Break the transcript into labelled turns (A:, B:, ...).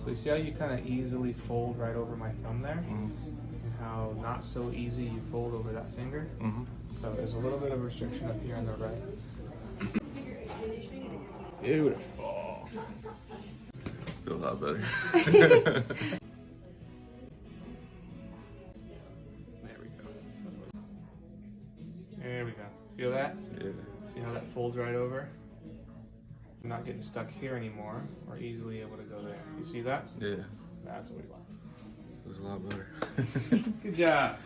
A: So you see how you kind of easily fold right over my thumb there? And how not so easy you fold over that finger? So there's a little bit of restriction up here on the right. Beautiful.
B: Feel a lot better.
A: There we go. There we go. Feel that?
B: Yeah.
A: See how that folds right over? I'm not getting stuck here anymore. We're easily able to go there. You see that?
B: Yeah.
A: That's what we want.
B: It was a lot better.
A: Good job.